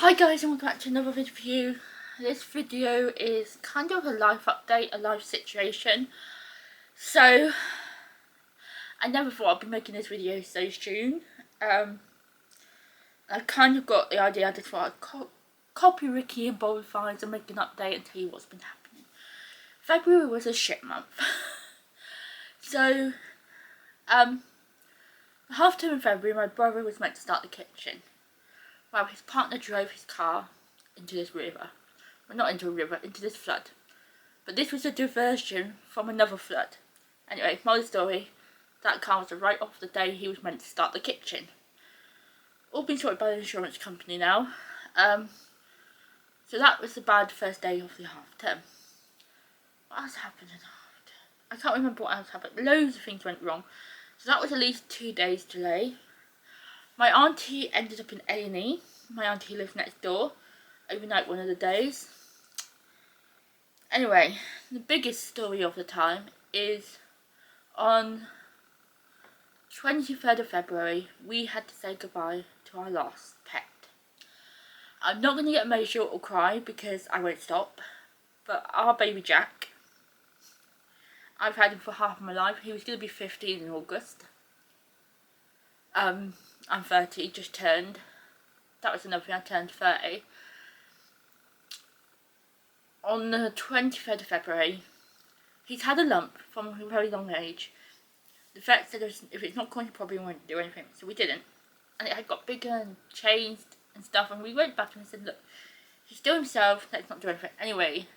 Hi guys, and welcome back to another video. This video is kind of a life update, a life situation. So, I never thought I'd be making this video so soon. I kind of got the idea, I just thought I'd copy Ricky and Bold Finds and make an update and tell you what's been happening. February was a shit month. So, half term in February, my brother was meant to start the kitchen. Well, his partner drove his car into this river. Well, not into a river, into this flood. But this was a diversion from another flood. Anyway, moral story, that car was right off the day he was meant to start the kitchen. All been sorted by the insurance company now. So that was the bad first day of the half term. What else happened in the half term? I can't remember what else happened. Loads of things went wrong. So that was at least 2 days delay. My auntie ended up in A&E. My auntie lives next door. Overnight one of the days. Anyway, the biggest story of the time is on 23rd of February, we had to say goodbye to our last pet. I'm not going to get emotional or cry because I won't stop. But our baby Jack, I've had him for half of my life. He was going to be 15 in August. I'm 30, just turned. That was another thing, I turned 30. On the 23rd of February, he's had a lump from a very long age. The vet said if it's not going, he probably won't do anything, so we didn't. And it had got bigger and changed and stuff, and we went back and said, look, he's still himself, let's not do anything. Anyway,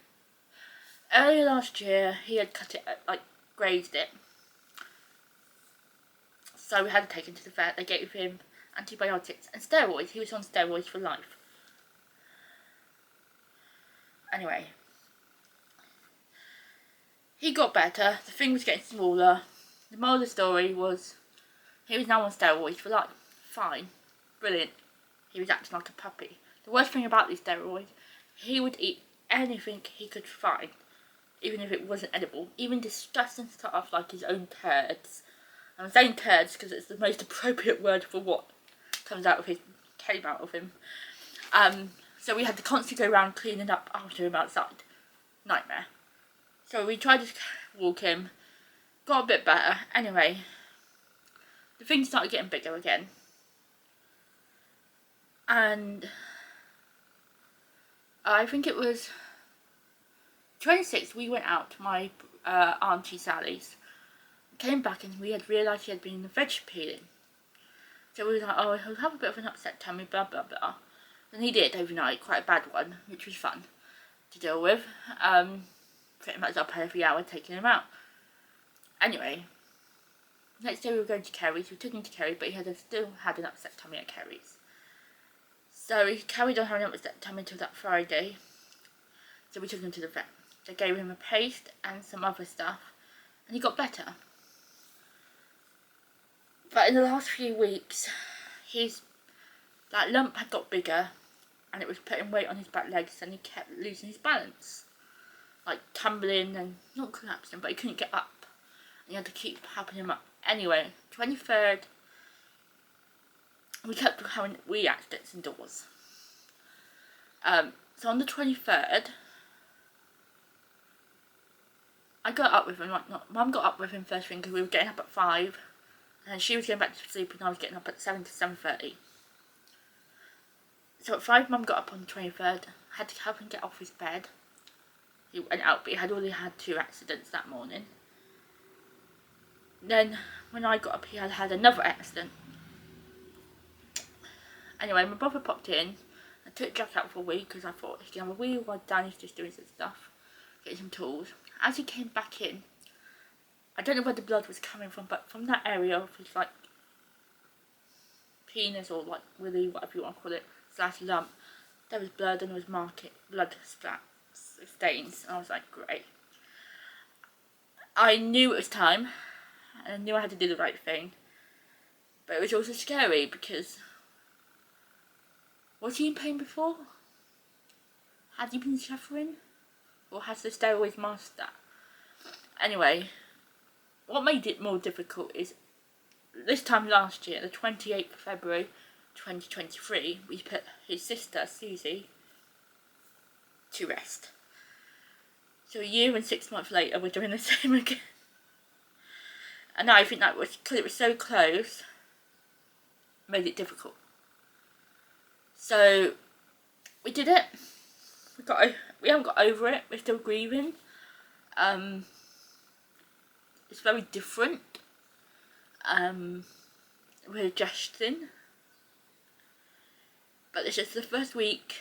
earlier last year, he had cut it, grazed it. So we had to take him to the vet. They gave him antibiotics and steroids. He was on steroids for life. Anyway, he got better. The thing was getting smaller. The moral of the story was he was now on steroids for life. Fine. Brilliant. He was acting like a puppy. The worst thing about these steroids, he would eat anything he could find, even if it wasn't edible. Even disgusting stuff like his own turds. I'm saying turds because it's the most appropriate word for what came out of him. So we had to constantly go around cleaning up after him outside. Nightmare. So we tried to walk him. Got a bit better. Anyway, the thing started getting bigger again. And I think it was 26th, we went out to my auntie Sally's. Came back and we had realised he had been in the veg peeling. So we were like, oh, he'll have a bit of an upset tummy, blah blah blah. And he did overnight, quite a bad one, which was fun to deal with. Pretty much up every hour taking him out. Anyway, next day we were going to Kerry's. We took him to Kerry, but he still had an upset tummy at Kerry's. So he carried on having an upset tummy until that Friday. So we took him to the vet. They gave him a paste and some other stuff, and he got better. But in the last few weeks, that lump had got bigger, and it was putting weight on his back legs, and he kept losing his balance. Like tumbling and not collapsing, but he couldn't get up. And you had to keep helping him up. Anyway, 23rd, we kept having wee accidents indoors. So on the 23rd, I got up with him, Mum got up with him first thing because we were getting up at 5. And she was going back to sleep and I was getting up at 7 to 7:30. So at 5, Mum got up on the 23rd. I had to help him get off his bed. He went out, but he had already had 2 accidents that morning. Then, when I got up, he had had another accident. Anyway, my brother popped in. I took Jack out for a wee because I thought he can have a wee while Danny's just doing some stuff. Getting some tools. As he came back in, I don't know where the blood was coming from, but from that area of his, penis or, willy, whatever you want to call it, / lump, there was blood and there was blood stains. And I was like, great. I knew it was time, and I knew I had to do the right thing. But it was also scary because, was he in pain before? Had he been suffering? Or has the steroids masked that? Anyway, what made it more difficult is this time last year, the 28th of February, 2023, we put his sister, Susie, to rest. So a year and 6 months later, we're doing the same again. And I think that was, because it was so close, made it difficult. So, we did it. We haven't got over it. We're still grieving. It's very different. We're adjusting. But this is the first week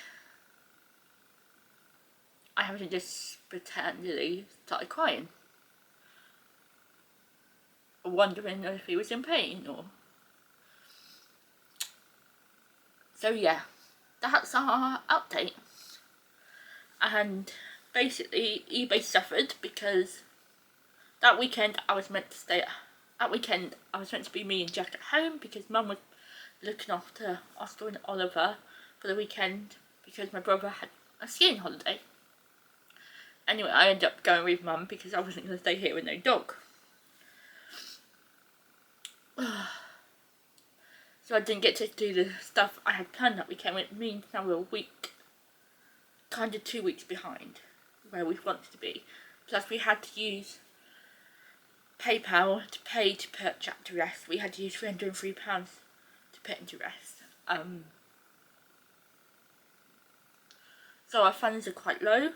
I haven't just pretendedly started crying. Or wondering if he was in pain or... So yeah, that's our update. And basically eBay suffered because that weekend I was meant to be me and Jack at home because Mum was looking after Oscar and Oliver for the weekend because my brother had a skiing holiday. Anyway, I ended up going with Mum because I wasn't going to stay here with no dog. So I didn't get to do the stuff I had planned that weekend, which means now we're a week, kind of 2 weeks behind where we wanted to be. Plus we had to use PayPal to pay to put Jack to rest. We had to use £303 to put him to rest. So our funds are quite low.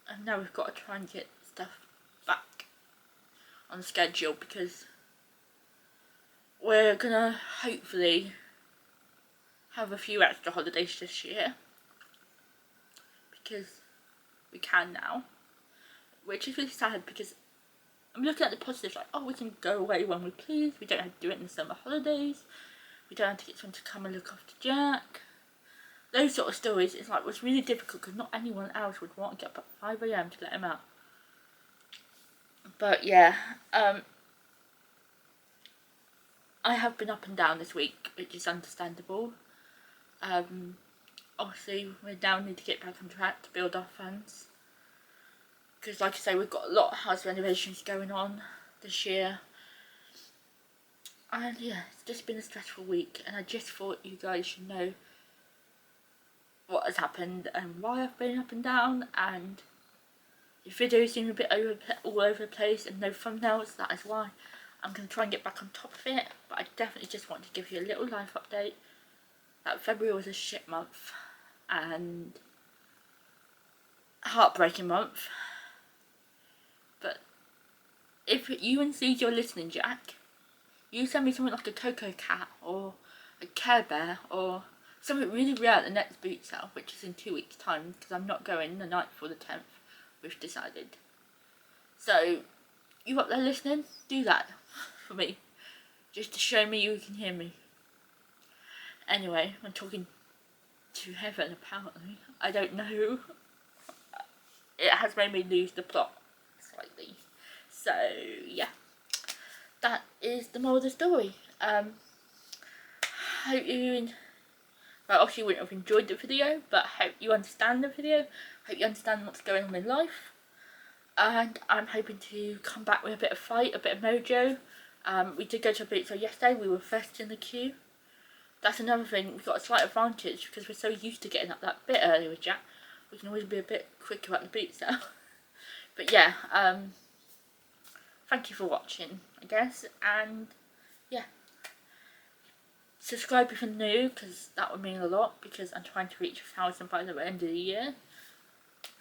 And now we've got to try and get stuff back on schedule because we're gonna hopefully have a few extra holidays this year because we can now, which is really sad because I'm looking at the positives like, oh, we can go away when we please, we don't have to do it in the summer holidays, we don't have to get someone to come and look after Jack. Those sort of stories, it's like, was really difficult because not anyone else would want to get up at 5 AM to let him out. But yeah, I have been up and down this week, which is understandable. Obviously, we now need to get back on track to build our funds. Because like I say, we've got a lot of house renovations going on this year. And yeah, it's just been a stressful week. And I just thought you guys should know what has happened and why I've been up and down. And the videos seem a bit all over the place and no thumbnails. That is why. I'm going to try and get back on top of it, but I definitely just want to give you a little life update. That February was a shit month and a heartbreaking month. But if you insist you're listening, Jack, you send me something like a Coco Cat or a Care Bear or something really rare at the next boot sale, which is in 2 weeks' time because I'm not going the night before the 10th, we've decided. So, you up there listening? Do that for me. Just to show me you can hear me. Anyway, I'm talking to heaven apparently. I don't know. It has made me lose the plot slightly. So, yeah. That is the moral of the story. Hope you... Well, obviously you wouldn't have enjoyed the video, but hope you understand the video. Hope you understand what's going on in life. And I'm hoping to come back with a bit of fight, a bit of mojo. We did go to a boot sale yesterday, we were first in the queue. That's another thing, we've got a slight advantage because we're so used to getting up that bit early with Jack. We can always be a bit quicker at the boot sale. But yeah, thank you for watching, I guess. And yeah, subscribe if you're new because that would mean a lot because I'm trying to reach 1,000 by the end of the year.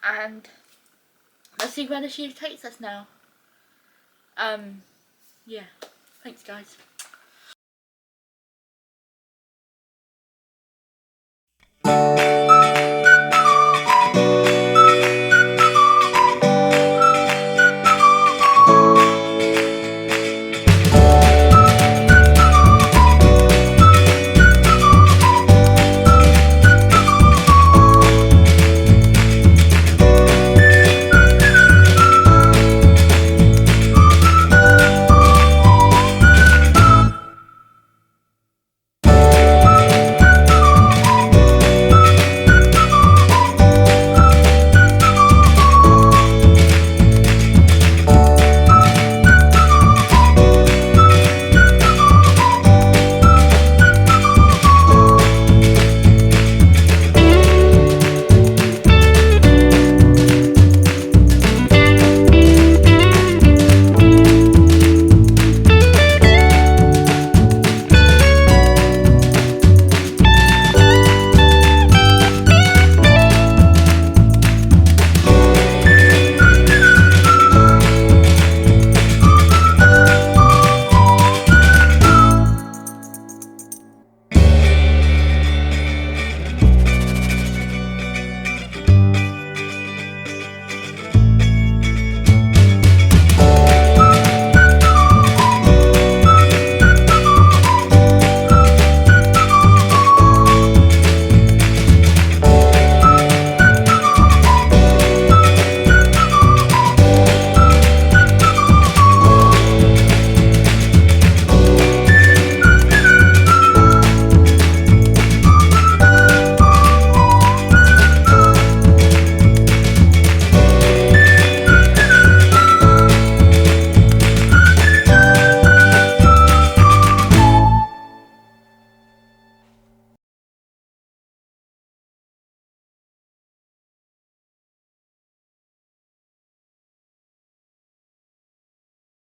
And let's see where this year takes us now. Yeah, thanks guys.